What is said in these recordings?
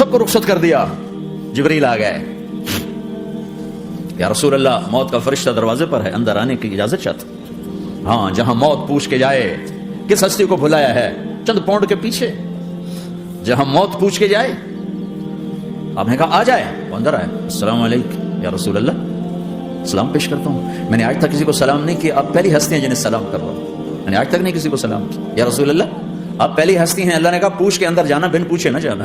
سب کو رخصت کر دیا. جبریل آ گئے. یا رسول اللہ موت کا فرشتہ دروازے پر ہے, اندر آنے کی اجازت چاہتا. ہاں جہاں موت پوچھ کے جائے کس ہستی کو بھلایا ہے, چند پاؤنڈ کے پیچھے جہاں موت پوچھ کے جائے. آپ نے کہا آ جائے, وہ اندر آئے. السلام علیکم یا رسول اللہ, سلام پیش کرتا ہوں. میں نے آج تک کسی کو سلام نہیں کیا, آپ پہلی ہستی ہیں جنہیں سلام کر رہا ہوں. میں نے آج تک نہیں کسی کو سلام کیا. یا رسول اللہ آپ پہلی ہستی ہیں. اللہ نے کہا پوچھ کے اندر جانا, بن پوچھے نہ جانا.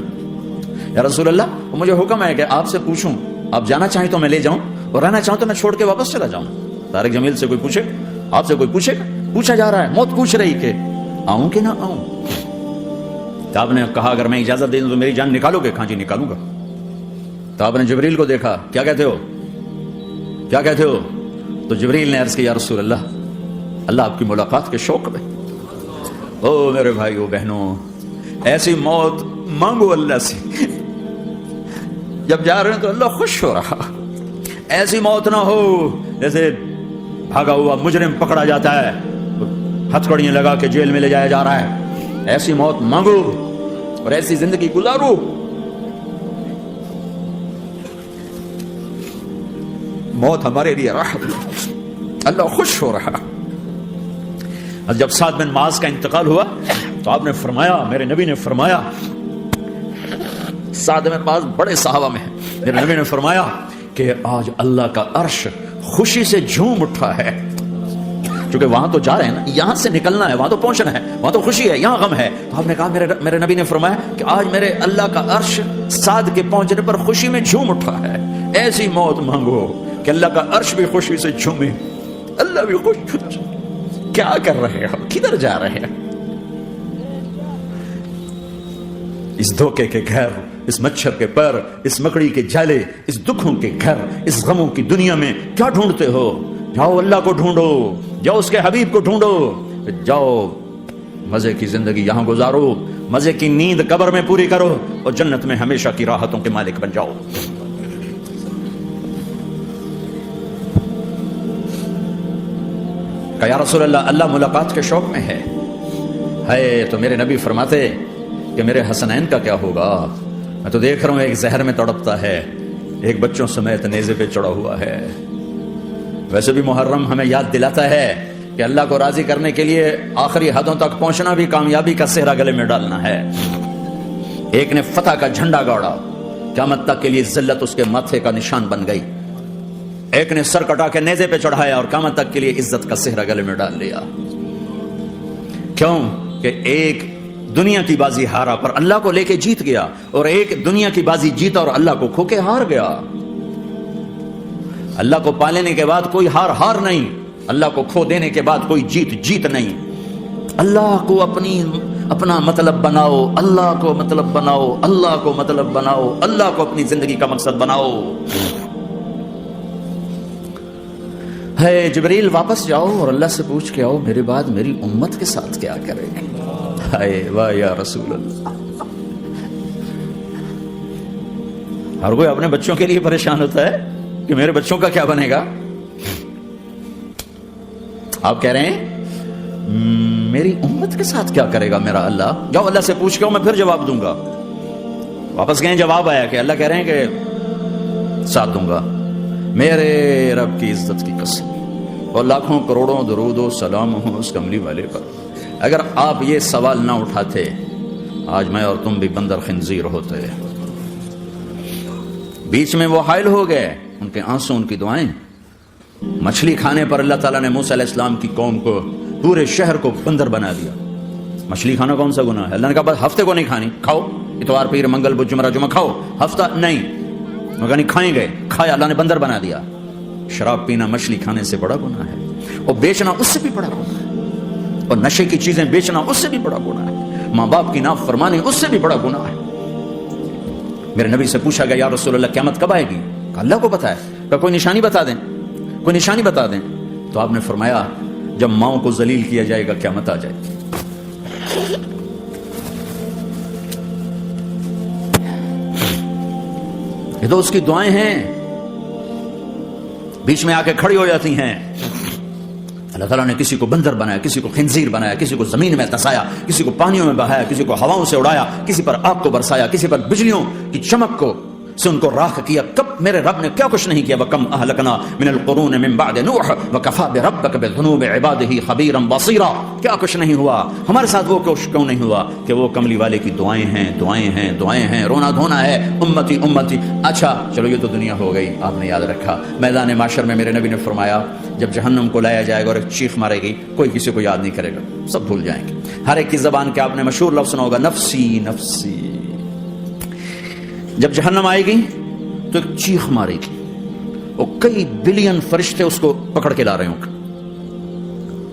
یا رسول اللہ وہ مجھے حکم ہے کہ آپ سے پوچھوں, آپ جانا چاہیں تو میں لے جاؤں, اور رہنا چاہوں تو میں چھوڑ کے واپس چلا جاؤں. طارق جمیل سے کوئی پوچھے, آپ سے کوئی پوچھے, پوچھا جا رہا ہے, موت پوچھ رہی کہ آؤں کہ نہ آؤں. تو آپ نے کہا اگر میں اجازت دے دوں تو میری جان نکالو گے؟ کہاں جی نکالوں گا. تو آپ نے جبریل کو دیکھا, کیا کہتے ہو, کیا کہتے ہو؟ تو جبریل نے عرض کیا یا رسول اللہ, اللہ آپ کی ملاقات کے شوق میں. او میرے بھائیو بہنوں, ایسی موت مانگو اللہ سے. جب جا رہے ہیں تو اللہ خوش ہو رہا. ایسی موت نہ ہو جیسے بھاگا ہوا مجرم پکڑا جاتا ہے, ہتھکڑیاں لگا کے جیل میں لے جایا جا رہا ہے. ایسی موت مانگو اور ایسی زندگی گزارو. موت ہمارے لیے راحت, اللہ خوش ہو رہا. جب سعد بن معاذ کا انتقال ہوا تو آپ نے فرمایا, میرے نبی نے فرمایا, سعد بن معاذ بڑے صحابہ میں ہیں, میرے نبی نے فرمایا کہ آج اللہ کا عرش خوشی سے جھوم اٹھا ہے. چونکہ وہاں تو جا رہے ہیں نا, یہاں سے نکلنا ہے, وہاں تو پہنچنا ہے, وہاں تو خوشی ہے, یہاں غم ہے. تو آپ نے کہا, میرے نبی نے فرمایا کہ آج میرے اللہ کا عرش سعد کے پہنچنے پر خوشی میں جھوم اٹھا ہے. ایسی موت مانگو کہ اللہ کا عرش بھی خوشی سے جھومے, اللہ بھی خوش. کیا کر رہے ہو, کدھر جا رہے ہیں؟ اس دھوکے کے گھر, اس مچھر کے پر, اس مکڑی کے جالے, اس دکھوں کے گھر, اس غموں کی دنیا میں کیا ڈھونڈتے ہو؟ جاؤ اللہ کو ڈھونڈو, جاؤ اس کے حبیب کو ڈھونڈو, جاؤ مزے کی زندگی یہاں گزارو, مزے کی نیند قبر میں پوری کرو, اور جنت میں ہمیشہ کی راحتوں کے مالک بن جاؤ. کہ یا رسول اللہ, اللہ ملاقات کے شوق میں ہے. تو میرے نبی فرماتے کہ میرے حسنین کا کیا ہوگا؟ میں تو دیکھ رہا ہوں ایک زہر میں تڑپتا ہے, ایک بچوں سمیت نیزے پہ چڑھا ہوا ہے. ویسے بھی محرم ہمیں یاد دلاتا ہے کہ اللہ کو راضی کرنے کے لیے آخری حدوں تک پہنچنا بھی کامیابی کا صحرا گلے میں ڈالنا ہے. ایک نے فتح کا جھنڈا گاڑا, قیامت تک کے لیے ذلت اس کے ماتھے کا نشان بن گئی. ایک نے سر کٹا کے نیزے پہ چڑھایا اور قیامت تک کے لیے عزت کا صحرا گلے میں ڈال لیا. کیوں کہ ایک دنیا کی بازی ہارا پر اللہ کو لے کے جیت گیا, اور ایک دنیا کی بازی جیتا اور اللہ کو کھو کے ہار گیا. اللہ کو پا لینے کے بعد کوئی ہار نہیں, اللہ کو کھو دینے کے بعد کوئی جیت نہیں. اللہ کو اپنا مطلب بناؤ, اللہ کو مطلب بناؤ, اللہ کو مطلب بناؤ, اللہ کو اپنی زندگی کا مقصد بناؤ. ہے جبریل واپس جاؤ اور اللہ سے پوچھ کے آؤ میرے بعد میری امت کے ساتھ کیا کرے گی. ہائے واہ یا رسول اللہ. ہر کوئی اپنے بچوں کے لیے پریشان ہوتا ہے کہ میرے بچوں کا کیا بنے گا. آپ کہہ رہے ہیں میری امت کے ساتھ کیا کرے گا میرا اللہ. جاؤ اللہ سے پوچھ کے آؤ, میں پھر جواب دوں گا. واپس گئے, جواب آیا کہ اللہ کہہ رہے ہیں کہ ساتھ دوں گا. میرے رب کی عزت کی قسم, اور لاکھوں کروڑوں درود و سلام ہوں اس کملی والے پر. اگر آپ یہ سوال نہ اٹھاتے آج میں اور تم بھی بندر خنزیر ہوتے. بیچ میں وہ حائل ہو گئے, ان کے آنسو, ان کی دعائیں. مچھلی کھانے پر اللہ تعالیٰ نے موسیٰ علیہ السلام کی قوم کو, پورے شہر کو بندر بنا دیا. مچھلی کھانا کون سا گناہ ہے؟ اللہ نے کہا بس ہفتے کو نہیں کھانی, کھاؤ اتوار پیر منگل بدھ جمعہ جمعہ کھاؤ, ہفتہ نہیں. مگر نہیں کھائیں گے, کھایا, اللہ نے بندر بنا دیا. شراب پینا مچھلی کھانے سے بڑا گناہ ہے, اور بیچنا اس سے بھی بڑا گناہ ہے, اور نشے کی چیزیں بیچنا اس سے بھی بڑا گناہ ہے, ماں باپ کی نافرمانی اس سے بھی بڑا گناہ ہے. میرے نبی سے پوچھا گیا یا رسول اللہ قیامت کب آئے گی؟ کہ اللہ کو پتا ہے. کہ کوئی نشانی بتا دیں, کوئی نشانی بتا دیں. تو آپ نے فرمایا جب ماؤں کو ذلیل کیا جائے گا قیامت آ جائے گی. یہ تو اس کی دعائیں ہیں, بیچ میں آ کے کھڑی ہو جاتی ہیں. اللہ تعالیٰ نے کسی کو بندر بنایا، کسی کو خنزیر بنایا، کسی کو زمین میں دسایا، کسی کو پانیوں میں بہایا، کسی کو ہواؤں سے اڑایا، کسی پر آگ کو برسایا، کسی پر بجلیوں کی چمک کو سے ان کو راکھ کیا. کب میرے رب نے کیا کچھ نہیں کیا. وَكَمْ أَهْلَكْنَا مِنَ الْقُرُونِ مِنْ بَعْدِ نُوحٍ وَكَفَى بِرَبِّكَ بِذُنُوبِ عِبَادِهِ خَبِيرًا بَصِيرًا. کیا کچھ نہیں ہوا ہمارے ساتھ. وہ کچھ کیوں نہیں ہوا کہ وہ کملی والے کی دعائیں ہیں، دعائیں ہیں، دعائیں ہیں، رونا دھونا ہے، امتی امتی. اچھا چلو یہ تو دنیا ہو گئی، آپ نے یاد رکھا. میدان محشر میں میرے نبی نے فرمایا جب جہنم کو لایا جائے گا اور ایک چیخ مارے گی، کوئی کسی کو یاد نہیں کرے گا، سب بھول جائیں گے. ہر ایک کی زبان کے آپ نے مشہور لفظ سنا ہوگا، نفسی نفسی. جب جہنم آئے گی تو ایک چیخ مارے گی اور کئی بلین فرشتے اس کو پکڑ کے لا رہے ہوں گے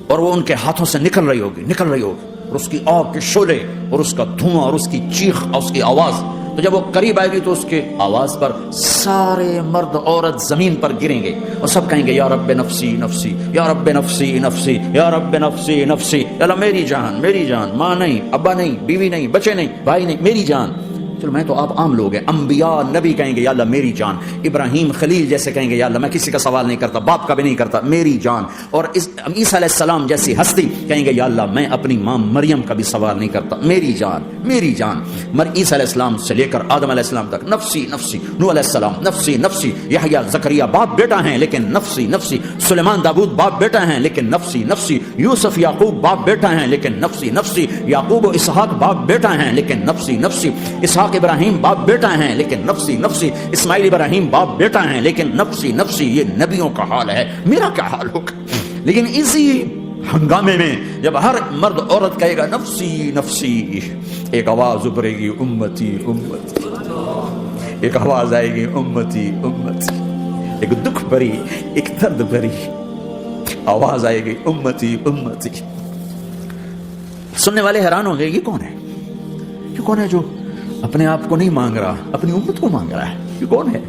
اور وہ ان کے ہاتھوں سے نکل رہی ہوگی اور اس کی آگ کے شعلے اور اس کا دھواں اور اس کی چیخ اور اس کی آواز. تو جب وہ قریب آئے گی تو اس کے آواز پر سارے مرد عورت زمین پر گریں گے اور سب کہیں گے یا رب نفسی نفسی، یا رب نفسی نفسی، یا رب نفسی نفسی. اللہ میری جان، میری جان، ماں نہیں، ابا نہیں، بیوی نہیں، بچے نہیں، بھائی نہیں، میری جان. چلو میں تو آپ عام لوگ ہیں، انبیاء نبی کہیں گے یا اللہ میری جان. ابراہیم خلیل جیسے کہیں گے یا اللہ میں کسی کا سوال نہیں کرتا، باپ کا بھی نہیں کرتا، میری جان. اور عیسیٰ علیہ السلام جیسی ہستی کہیں گے یا اللہ میں اپنی ماں مریم کا بھی سوال نہیں کرتا، میری جان، میری جان. عیسیٰ علیہ السلام سے لے کر آدم علیہ السلام تک نفسی نفسی. نوح علیہ السلام نفسی نفسی. یحییٰ زکریا باپ بیٹا ہیں لیکن نفسی نفسی. سلیمان داؤد باپ بیٹا ہیں لیکن نفسی نفسی. یوسف یعقوب باپ بیٹا ہیں لیکن نفسی نفسی. یعقوب و اسحاق باپ بیٹا ہیں لیکن نفسی نفسی. اسحاق ابراہیم باپ بیٹا ہیں لیکن نفسی نفسی. اسماعیل ابراہیم باپ بیٹا ہیں لیکن نفسی نفسی. یہ نبیوں کا حال ہے، میرا کیا حال ہوگا. لیکن اسی ہنگامے میں جب ہر مرد عورت کہے گا نفسی نفسی، ایک آواز ابھرے گی امتی امتی. ایک آواز آئے گی امتی امتی. ایک دکھ بھری، ایک درد بھری آواز آئے گی امتی امتی. سننے والے حیران ہوں گے یہ کون ہے، یہ کون ہے جو اپنے آپ کو نہیں مانگ رہا، اپنی امت کو مانگ رہا ہے، یہ کون ہے.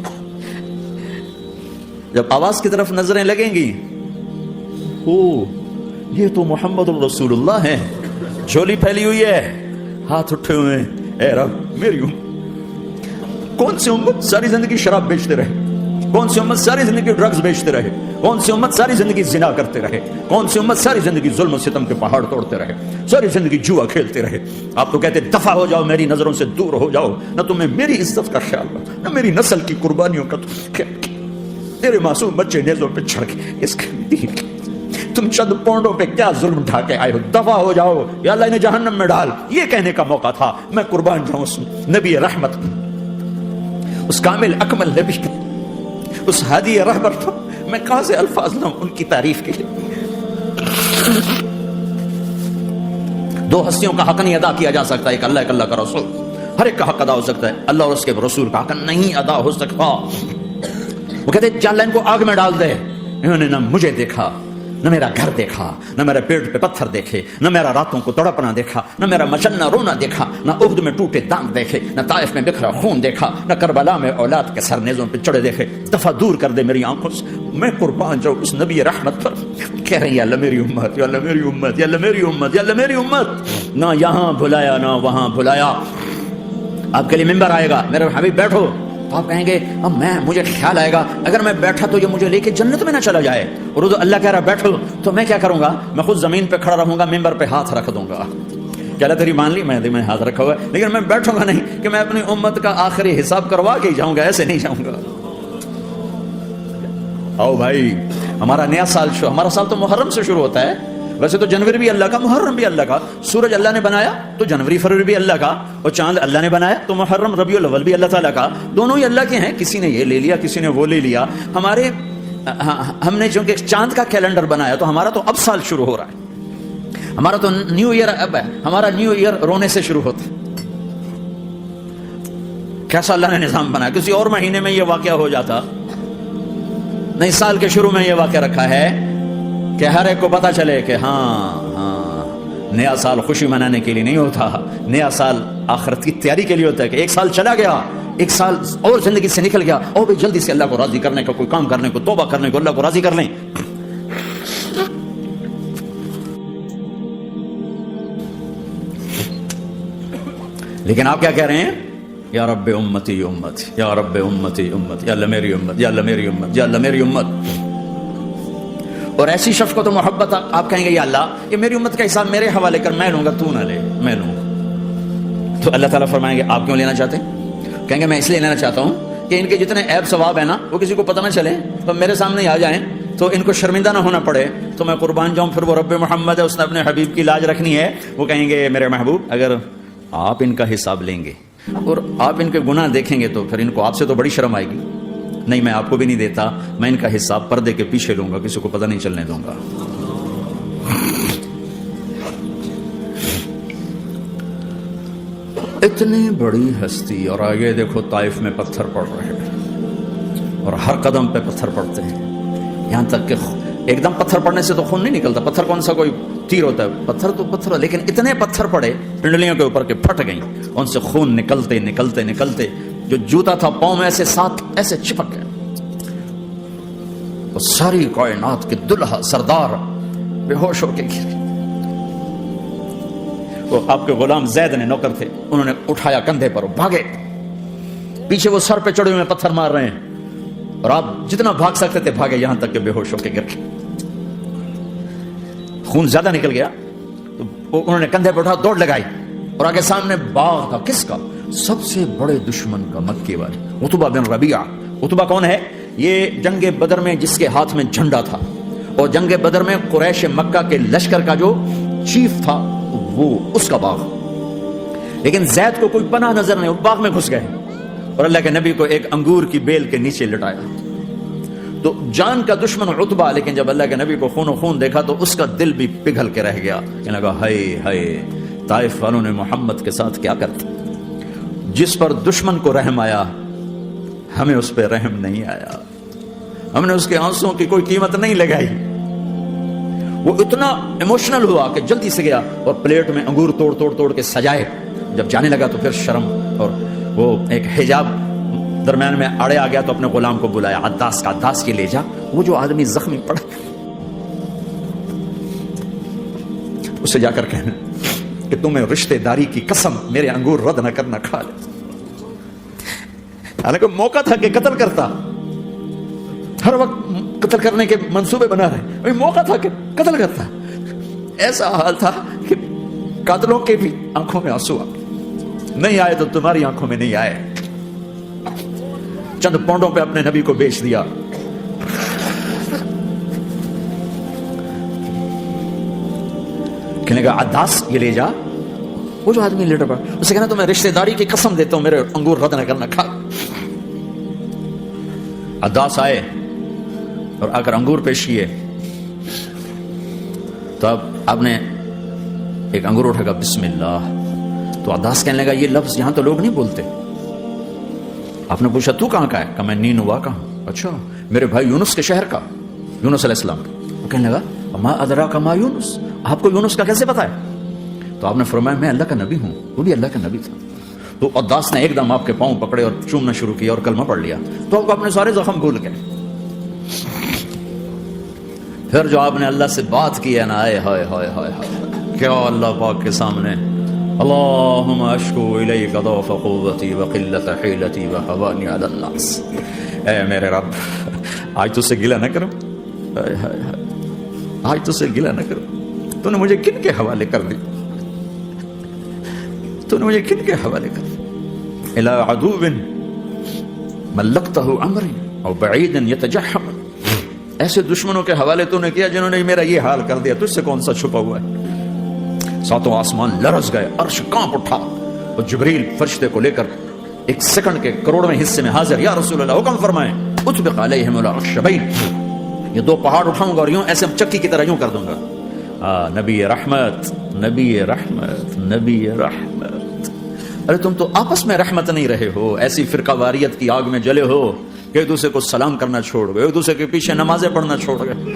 جب آواز کی طرف نظریں لگیں گی، او یہ تو محمد الرسول اللہ ہے. جھولی پھیلی ہوئی ہے، ہاتھ اٹھے ہوئے، اے رب میری امت. کون سی امت ساری زندگی شراب بیچتے رہے، کون سی امت ساری زندگی ڈرگز بیچتے رہے، کون سی امت ساری زندگی زنا کرتے رہے، کون سی امت ساری زندگی ظلم و ستم کے پہاڑ توڑتے رہے، ساری زندگی جوا کھیلتے رہے. آپ تو کہتے دفع ہو جاؤ، میری نظروں سے دور ہو جاؤ. نہ تمہیں میری عزت کا خیال رکھا، نہ میری نسل کی قربانیوں کا خیال کیا. تیرے معصوم بچے نیزوں پہ چڑھ کے اس کے دین کے تم چند پونڈوں پہ کیا ظلم ڈھا کے آئے ہو. دفع ہو جاؤ یا اللہ انہیں جہنم میں ڈال. یہ کہنے کا موقع تھا. میں قربان جاؤں اس نبی رحمت، اس کامل اکمل نبی، اس ہادی رہبر کو. میں کہاں سے الفاظ لاؤں ان کی تعریف کے لیے. دو ہستیوں کا حق نہیں ادا کیا جا سکتا، ایک اللہ، ایک اللہ کا رسول. ہر ایک کا حق ادا ہو سکتا ہے، اللہ اور اس کے رسول کا حق نہیں ادا ہو سکتا. وہ کہتے ہیں اللہ ان کو آگ میں ڈال دے. انہوں نے نہ مجھے دیکھا، نہ میرا گھر دیکھا، نہ میرے پیٹ پہ پتھر دیکھے، نہ میرا راتوں کو تڑپنا دیکھا، نہ میرا مچلنا رونا دیکھا، نہ احد میں ٹوٹے دانت دیکھے، نہ طائف میں بکھرا خون دیکھا، نہ کربلا میں اولاد کے سر نیزوں پہ چڑھے دیکھے. دفع دور کر دے میری آنکھوں سے. میں قربان جاؤں اس نبی رحمت پر. کہہ رہے ہیں یا اللہ میری امت، یا اللہ میری امت، یا اللہ میری امت، یا اللہ میری امت. نہ یہاں بھلایا نہ وہاں بھلایا. آپ کے لیے ممبر آئے گا، میرے حبیب بیٹھو، تو آپ کہیں گے اب مجھے خیال آئے گا اگر میں بیٹھا تو یہ مجھے لے کے جنت میں نہ چلا جائے. اور اللہ کہہ رہا بیٹھو، تو میں کیا کروں گا؟ میں خود زمین پہ کھڑا رہوں گا، ممبر پہ ہاتھ رکھ دوں گا. کہ اللہ تیری مان لی، میں ہاتھ رکھا ہوا ہے، لیکن میں بیٹھوں گا نہیں کہ میں اپنی امت کا آخری حساب کروا کے ہی جاؤں گا. ایسے نہیں جاؤں گا. آؤ بھائی، ہمارا نیا سال ہمارا سال تو محرم سے شروع ہوتا ہے. ویسے تو جنوری بھی اللہ کا، محرم بھی اللہ کا. سورج اللہ نے بنایا تو جنوری فروری بھی اللہ کا، اور چاند اللہ نے بنایا تو محرم ربیع الاول بھی اللہ تعالیٰ کا. دونوں ہی اللہ کے ہیں. کسی نے یہ لے لیا، کسی نے وہ لے لیا. ہم نے چونکہ چاند کا کیلنڈر بنایا تو ہمارا تو اب سال شروع ہو رہا ہے. ہمارا تو نیو ایئر اب ہے. ہمارا نیو ایئر رونے سے شروع ہوتا ہے. کیسا اللہ نے نظام بنایا. کسی اور مہینے میں یہ واقعہ ہو جاتا. نہیں، سال کے شروع میں یہ واقعہ رکھا ہے کہ ہر ایک کو پتا چلے کہ ہاں نیا سال خوشی منانے کے لیے نہیں ہوتا. نیا سال آخرت کی تیاری کے لیے ہوتا ہے. کہ ایک سال چلا گیا، ایک سال اور زندگی سے نکل گیا، اور بھی جلدی سے اللہ کو راضی کرنے کا کوئی کام کرنے کو، توبہ کرنے کو، اللہ کو راضی کر لیں. لیکن آپ کیا کہہ رہے ہیں؟ یا رب امتی امت، یا رب امتی امت، یا اللہ میری امت، یا اللہ میری امت، یا اللہ میری امت. اور ایسی شفقت و محبت آپ کہیں گے یا اللہ یہ میری امت کا حساب میرے حوالے کر، میں لوں گا، تو نہ لے، میں لوں گا، تو اللہ تعالیٰ فرمائیں گے آپ کیوں لینا چاہتے ہیں؟ کہیں گے میں اس لیے لینا چاہتا ہوں کہ ان کے جتنے عیب ثواب ہیں نا وہ کسی کو پتہ نہ چلے، تو میرے سامنے ہی آ جائیں تو ان کو شرمندہ نہ ہونا پڑے، تو میں قربان جاؤں۔ پھر وہ رب محمد ہے، اس نے اپنے حبیب کی لاج رکھنی ہے، وہ کہیں گے میرے محبوب اگر آپ ان کا حساب لیں گے اور آپ ان کے گناہ دیکھیں گے تو پھر ان کو آپ سے تو بڑی شرم آئے گی، نہیں میں آپ کو بھی نہیں دیتا، میں ان کا حساب پردے کے پیچھے لوں گا، کسی کو پتہ نہیں چلنے دوں گا۔ اتنی بڑی ہستی، اور آگے دیکھو طائف میں پتھر پڑ رہے ہیں اور ہر قدم پہ پتھر پڑتے ہیں، یہاں تک کہ ایک دم پتھر پڑنے سے تو خون نہیں نکلتا، پتھر کون سا کوئی تیر ہوتا ہے، پتھر تو پتھر ہے، لیکن اتنے پتھر پڑے پنڈلیوں کے اوپر کے پھٹ گئیں، ان سے خون نکلتے نکلتے نکلتے جو جوتا تھا پاؤں میں ایسے ساتھ ایسے چپک گئے، وہ ساری کائنات کے دلہا سردار بے ہوش ہو کے گر گئے۔ وہ آپ کے غلام زید نے نوکر تھے، انہوں نے اٹھایا کندھے پر، بھاگے، پیچھے وہ سر پہ چڑھے ہوئے پتھر مار رہے ہیں، اور آپ جتنا بھاگ سکتے تھے بھاگے، یہاں تک کہ بے ہوش ہو کے گر گئے، خون زیادہ نکل گیا، تو انہوں نے کندھے پہ اٹھا دوڑ لگائی، اور آگے سامنے باغ تھا، کس کا؟ سب سے بڑے دشمن کا، مکے والے عتبہ بن ربیعہ۔ عتبہ کون ہے؟ یہ جنگ بدر میں جس کے ہاتھ میں جھنڈا تھا، اور جنگ بدر میں قریش مکہ کے لشکر کا جو چیف تھا وہ اس کا باغ، لیکن زید کو کوئی پناہ نظر نہیں، وہ باغ میں گھس گئے اور اللہ کے نبی کو ایک انگور کی بیل کے نیچے لٹایا، تو جان کا دشمن عتبہ، لیکن جب اللہ کے نبی کو خون و خون دیکھا تو اس کا دل بھی پگھل کے رہ گیا، کہنے لگا ہائے ہائے طائف والوں نے محمد کے ساتھ کیا کرتے، جس پر دشمن کو رحم آیا ہمیں اس پہ رحم نہیں آیا، ہم نے اس کے آنسوں کی کوئی قیمت نہیں لگائی۔ وہ اتنا ایموشنل ہوا کہ جلدی سے گیا اور پلیٹ میں انگور توڑ توڑ توڑ کے سجائے، جب جانے لگا تو پھر شرم اور وہ ایک حجاب درمیان میں اڑے آ گیا، تو اپنے غلام کو بلایا، عداس کا، عداس کے لے جا وہ جو آدمی زخمی پڑا، اسے جا کر کہنا کہ تمہیں رشتے داری کی قسم میرے انگور رد نہ کرنا، کھا لے۔ حالانکہ موقع تھا کہ قتل کرتا، ہر وقت قتل کرنے کے منصوبے بنا رہے، موقع تھا کہ قتل کرتا، ایسا حال تھا کہ قاتلوں کے بھی آنکھوں میں آنسو نہیں آئے تو تمہاری آنکھوں میں نہیں آئے، چند پونڈوں پہ اپنے نبی کو بیچ دیا۔ کہنے لگا عداس یہ لے جا، وہ جو آدمی لیٹر پڑا، اسے کہنا تو میں رشتہ داری کی قسم دیتا ہوں میرے انگور رد نہ کرنا، کھا۔ عداس آئے اور آ کر انگور پیش کیے، تو اب آپ نے ایک انگور اٹھا کر بسم اللہ، تو عداس کہنے لگا یہ لفظ یہاں تو لوگ نہیں بولتے۔ آپ نے پوچھا تو کہاں کا ہے؟ کہا میں نینوا کا ہوں۔ اچھا میرے بھائی یونس کے شہر کا، یونس علیہ السلام۔ وہ کہنے لگا ما ادراک ما یونس، آپ کو یونس کا کیسے پتا ہے؟ تو آپ نے فرمایا میں اللہ کا نبی ہوں، وہ بھی اللہ کا نبی تھا۔ تو عداس نے ایک دم آپ کے پاؤں پکڑے اور چومنا شروع کیا اور کلمہ پڑھ لیا، تو آپ کو اپنے سارے زخم بھول گئے۔ پھر جو آپ نے اللہ سے بات کی ہے نا، آئے ہائے ہائے ہائے ہائے، کیا اللہ پاک کے سامنے اللہم اشکو الیک ضعف قوتی وقلت حیلتی وہوانی علی الناس، اے میرے رب آج تو سے گلہ نہ کروں، آج تو سے گلہ نہ کروں، تو نے مجھے کن کے حوالے کر دی، تو نے مجھے کن کے حوالے کر دی، الی عدو ملکتہ امری او بعید یتجحم، ایسے دشمنوں کے حوالے تو نے کیا جنہوں نے میرا یہ حال کر دیا، تجھ سے کون سا چھپا ہوا ہے۔ ساتوں آسمان لرز گئے، عرش کانپ اٹھا، اور جبریل فرشتے کو لے کر ایک سیکنڈ کے کروڑویں حصے میں حاضر، یا رسول اللہ حکم فرمائیں اطبق علیہم العشبین، یہ دو پہاڑ اٹھاؤں گا اور یوں ایسے چکی کی طرح یوں کر دوں گا، نبی رحمت نبی رحمت نبی رحمت۔ ارے تم تو آپس میں رحمت نہیں رہے ہو، ایسی فرقہ واریت کی آگ میں جلے ہو کہ ایک دوسرے کو سلام کرنا چھوڑ گئے، ایک دوسرے کے پیچھے نمازیں پڑھنا چھوڑ گئے،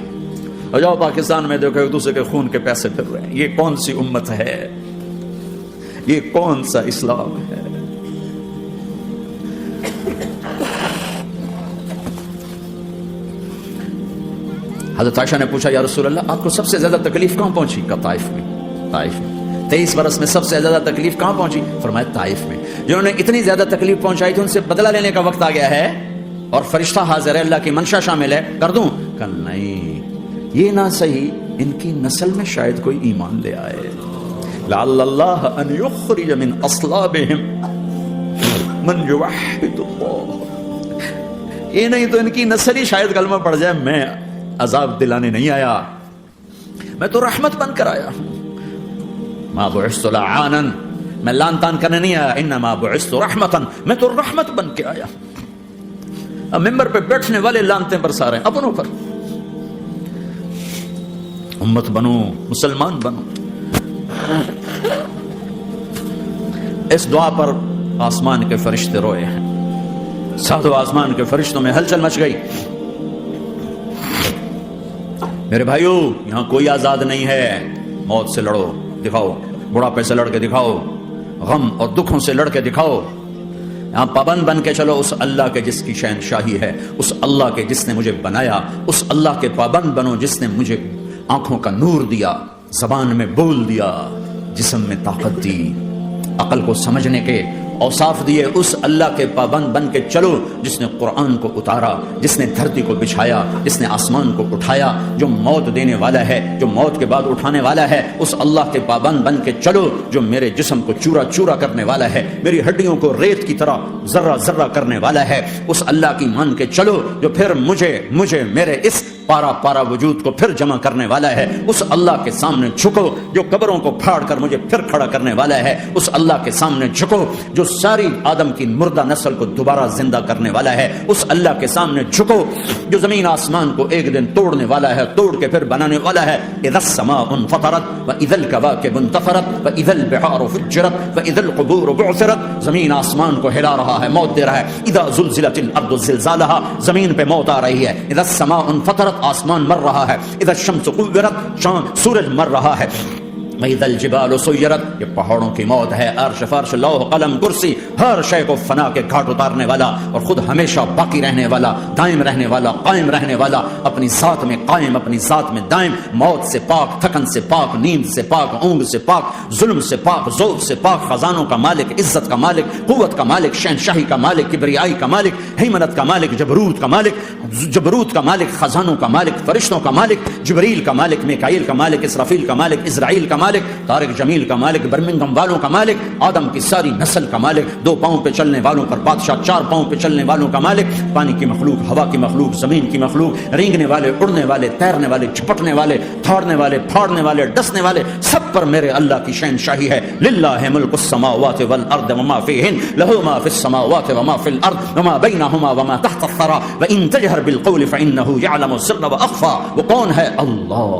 اور جاؤ پاکستان میں دیکھو ایک دوسرے کے خون کے پیسے پھر رہے ہیں۔ یہ کون سی امت ہے، یہ کون سا اسلام ہے؟ حضرت عائشہ نے پوچھا یا رسول اللہ آپ کو سب سے زیادہ تکلیف کہاں پہنچی؟ کہا طائف میں، طائف میں 23 برس میں سب سے زیادہ تکلیف کہاں پہنچی؟ فرمایا طائف میں۔ جنہوں نے اتنی زیادہ تکلیف پہنچائی تھی ان سے بدلہ لینے کا وقت آ گیا ہے، اور فرشتہ حاضر ہے، اللہ کی منشا شامل ہے، کر دوں؟ کہ نہیں، یہ نہ صحیح ان کی نسل میں شاید کوئی ایمان لے آئے. لعل اللہ ان یخرج من اصلابہم من یوحد اللہ. یہ نہیں تو ان کی نسل ہی شاید کلمہ پڑ جائے. میں عذاب دلانے نہیں آیا, میں تو رحمت بن کر آیا ہوں. ما بعثت لعانا, میں لان تان کرنے نہیں آیا. انما بعثت رحمتا, میں تو رحمت بن کے آیا. اب ممبر پہ بیٹھنے والے لانتے برسا رہے ہیں اپنوں پر. امت بنو, مسلمان بنو. اس دعا پر آسمان کے فرشتے روئے ہیں. ساتوں آسمان کے فرشتوں میں ہلچل مچ گئی. میرے بھائیو, یہاں کوئی آزاد نہیں ہے. موت سے لڑو, دکھاؤ. بڑھاپے سے لڑ کے دکھاؤ. غم اور دکھوں سے لڑ کے دکھاؤ. یہاں پابند بن کے چلو اس اللہ کے جس کی شہنشاہی ہے, اس اللہ کے جس نے مجھے بنایا, اس اللہ کے پابند بنو جس نے مجھے آنکھوں کا نور دیا, زبان میں بول دیا, جسم میں طاقت دی, عقل کو سمجھنے کے اوصاف دیے. اس اللہ کے پابند بن کے چلو جس نے قرآن کو اتارا, جس نے دھرتی کو بچھایا, جس نے آسمان کو اٹھایا, جو موت دینے والا ہے, جو موت کے بعد اٹھانے والا ہے. اس اللہ کے پابند بن کے چلو جو میرے جسم کو چورا چورا کرنے والا ہے, میری ہڈیوں کو ریت کی طرح ذرہ ذرہ کرنے والا ہے. اس اللہ کی مان کے چلو جو پھر مجھے میرے اس پارا پارا وجود کو پھر جمع کرنے والا ہے. اس اللہ کے سامنے جھکو جو قبروں کو پھاڑ کر مجھے پھر کھڑا کرنے والا ہے. اس اللہ کے سامنے جھکو جو ساری آدم کی مردہ نسل کو دوبارہ زندہ کرنے والا ہے. اس اللہ کے سامنے جھکو جو زمین آسمان کو ایک دن توڑنے والا ہے, توڑ کے پھر بنانے والا ہے. اذا السماء انفطرت واذا الكواكب انتثرت واذا البحار فجرت واذا القبور بعثرت. زمین آسمان کو ہلا رہا ہے, موت دے رہا ہے. اذا زلزلت الارض زلزالها, زمین پہ موت آ رہی ہے. اذا السماء انفطرت, آسمان مر رہا ہے. اذا الشمس كورت, سورج مر رہا ہے. وَإِذَا الْجِبَالُ سُيِّرَتْ, یہ پہاڑوں کی موت ہے. عرش فرش لوح قلم کرسی, ہر شے کو فنا کے گھاٹ اتارنے والا اور خود ہمیشہ باقی رہنے والا, دائم رہنے والا, قائم رہنے والا, اپنی ذات میں قائم, اپنی ذات میں دائم, موت سے پاک, تھکن سے پاک, نیند سے پاک, اونگ سے پاک, ظلم سے پاک, ذوق سے پاک, خزانوں کا مالک, عزت کا مالک, قوت کا مالک, شہنشاہی کا مالک, کبریائی کا مالک, ہیمنت کا مالک, جبروت کا مالک, خزانوں کا مالک, فرشتوں کا مالک, جبریل کا مالک, میکائیل کا مالک, اسرافیل کا مالک, اسرائیل کا مالک, طارق جمیل کا مالک, برمنگھم والوں کا مالک, آدم کی ساری نسل کا مالک, 2 پاؤں پہ چلنے والوں پر بادشاہ, 4 پاؤں پہ چلنے والوں کا مالک, پانی کی مخلوق, ہوا کی مخلوق, زمین کی مخلوق, رینگنے والے, اڑنے والے, تیرنے والے, جھپٹنے والے, تھاڑنے والے, پھاڑنے والے, ڈسنے والے, سب پر میرے اللہ کی شہنشاہی ہے. للہ ملک السماوات والارض وما فیہن, لہ ما فی السماوات وما فی الارض وما بینہما وما تحت الثری وان تجہر بالقول فانہ یعلم السر واخفی. وہ کون ہے؟ اللہ.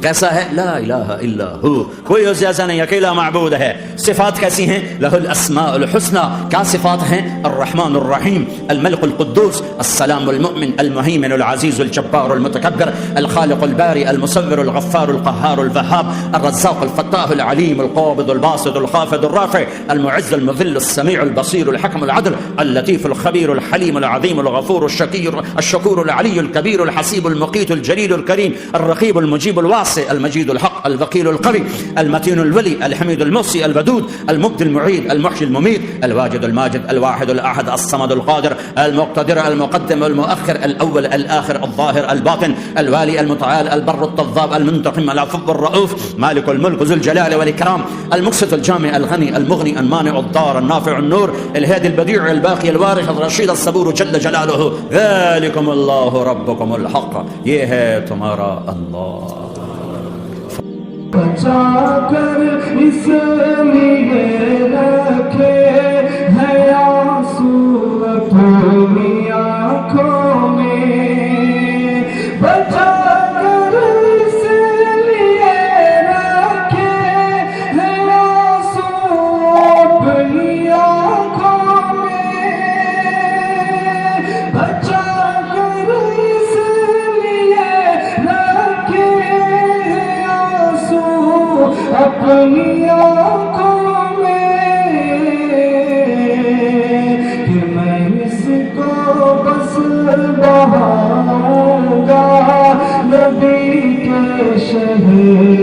کیسا ہے؟ لا الہ الا ہو, کوئی اس جیسا نہیں, اکیلا معبود ہے. صفات کیسی ہیں؟ لہ الاسماء الحسنى. کیا صفات ہیں؟ الرحمن الرحیم, الملک القدوس, السلام المؤمن, المہیمن العزیز الجبار المتکبر, الخالق الباری المصور الغفار القہار الوہاب, الرزاق الفتاح العلیم القابض الباسط الخافض الرافع, المعز المذل السمیع البصیر الحکم العدل, اللطیف الخبیر الحلیم العظیم الغفور الشکور العلی الکبیر الحسیب المقیت الجلیل الکریم, الرقیب المجیب الواسع, المجيد الحق, الوكيل القوي, المتين الولي, الحميد المحصي, الودود, المبدي المعيد, المحيي المميت, الواجد الماجد, الواحد الأحد, الصمد القادر, المقتدر, المقدم المؤخر, الأول الآخر, الظاهر الباطن, الوالي المتعال, البر التضاب, المنتقم, العفو الرؤوف, مالك الملك ذو الجلال والإكرام, المقسط الجامع, الغني المغني, المانع الضار, النافع النور, الهادي البديع, الباقي الوارث, الرشيد الصبور جل جلاله. ذلكم الله ربكم الحق, یہ ہے تمہارا اللہ. بچا کر اس لیے رکھے ہے آنسو اپنی آنکھوں میں, بچا کر اس لیے رکھے ہے آنسو اپنی آنکھوں میں, بچا کر اس لیے رکھے اپنی آنکھوں میں کہ میں اس کو بس بہاؤں گا نبی کے شہر